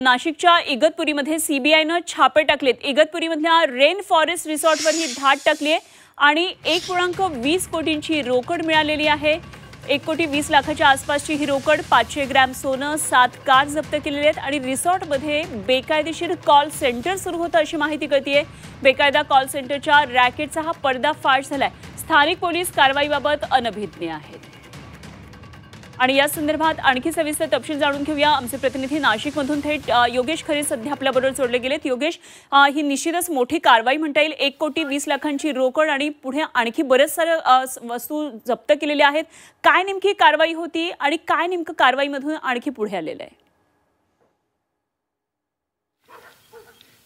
नाशिकच्या इगतपुरीमध्ये सीबीआयनं छापे टाकलेत। इगतपुरीमधल्या रेन फॉरेस्ट रिसॉर्टवर ही धाड टाकली आहे आणि 1.20 कोटींची रोकड मिळालेली आहे। 1.20 लाखाच्या आसपासची ही रोकड, 500 ग्रॅम सोनं, 7 कार जप्त केलेले आहेत आणि रिसॉर्टमध्ये बेकायदेशीर कॉल सेंटर सुरू होतं अशी माहिती कळतीये। बेकायदा कॉल सेंटरच्या रॅकेटचा हा पर्दाफाश झालाय। स्थानिक पोलीस कारवाईबाबत अनभिज्ञ आहेत आणि या संदर्भात आणखी सविस्तर तपशील जाणून घेऊया। आमचे प्रतिनिधी नाशिकमधून थेट योगेश खरे सध्या आपल्याबरोबर जोडले गेलेत। योगेश, ही निश्चितच मोठी कारवाई म्हणता येईल। 1.20 लाखांची रोकड आणि पुढे आणखी बरेच सारे वस्तू जप्त केलेल्या आहेत। काय नेमकी कारवाई होती आणि काय नेमकं कारवाईमधून आणखी पुढे आलेलं आहे?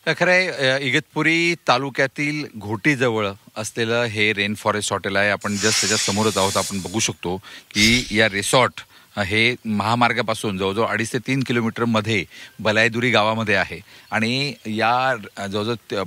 खरंय, इगतपुरी तालुक्यातील घोटीजवळ असलेलं हे रेन फॉरेस्ट हॉटेल आहे। आपण जस्ट त्याच्या समोरच आहोत। आपण बघू शकतो की या रिसॉर्ट हे महामार्गापासून जवळजवळ 2.5 ते 3 किलोमीटर मध्ये बलायदुरी गावामध्ये आहे आणि या जवळजवळ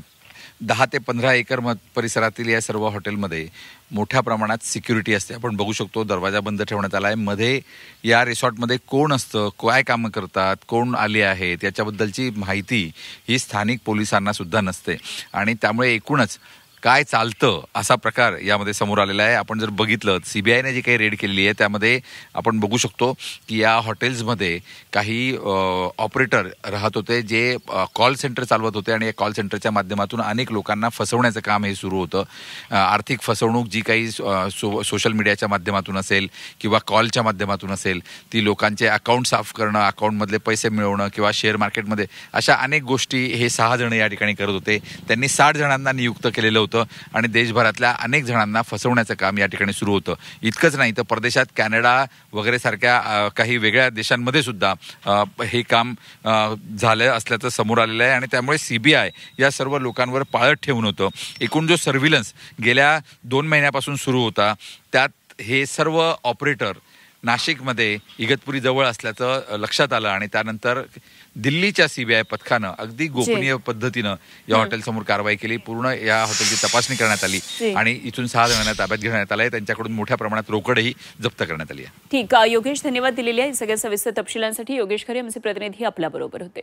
10 ते 15 एकर परिसरातील या सर्व हॉटेलमध्ये मोठ्या प्रमाणात सिक्युरिटी असते। आपण बघू शकतो दरवाजा बंद ठेवण्यात आला आहे। मध्ये या रिसॉर्टमध्ये कोण असतं, काय कामं करतात, कोण आले आहेत याच्याबद्दलची माहिती ही स्थानिक पोलिसांना सुद्धा नसते आणि त्यामुळे एकूणच काय चालतं असा प्रकार यामध्ये समोर आलेला आहे। आपण जर बघितलं सीबीआयने जी काही रेड केलेली आहे त्यामध्ये आपण बघू शकतो की या हॉटेल्समध्ये काही ऑपरेटर राहत होते जे कॉल सेंटर चालवत होते आणि या कॉल सेंटरच्या माध्यमातून अनेक लोकांना फसवण्याचं काम हे सुरू होतं। आर्थिक फसवणूक जी काही सोशल मीडियाच्या माध्यमातून असेल किंवा कॉलच्या माध्यमातून असेल, ती लोकांचे अकाउंट साफ करणं, अकाउंटमधले पैसे मिळवणं किंवा शेअर मार्केटमध्ये, अशा अनेक गोष्टी हे 6 जण या ठिकाणी करत होते। त्यांनी 60 जणांना नियुक्त केलेलं होतं आणि देशभरातल्या अनेक जणांना फसवण्याचं काम या ठिकाणी सुरू होतं। इतकंच नाही तर परदेशात कॅनडा वगैरे सारख्या काही वेगळ्या देशांमध्ये सुद्धा हे काम झालं असल्याचं समोर आलेलं आहे आणि त्यामुळे सीबीआय या सर्व लोकांवर पाळत ठेवून होतं। एकूण जो सर्व्हिलन्स गेल्या 2 महिन्यापासून सुरू होता त्यात हे सर्व ऑपरेटर नाशिकमध्ये इगतपुरी जवळ असल्याचं लक्षात आलं आणि त्यानंतर दिल्लीच्या सीबीआय पथकानं अगदी गोपनीय पद्धतीनं या हॉटेलसमोर कारवाई केली। पूर्ण या हॉटेलची तपासणी करण्यात आली आणि इथून 6 जणांना ताब्यात घेण्यात आलंय। त्यांच्याकडून मोठ्या प्रमाणात रोकडही जप्त करण्यात आली आहे। ठीक, योगेश, धन्यवाद दिलेले आहे सगळ्या सविस्तर तपशिलांसाठी। योगेश खरे आमचे प्रतिनिधी आपल्या बरोबर होते।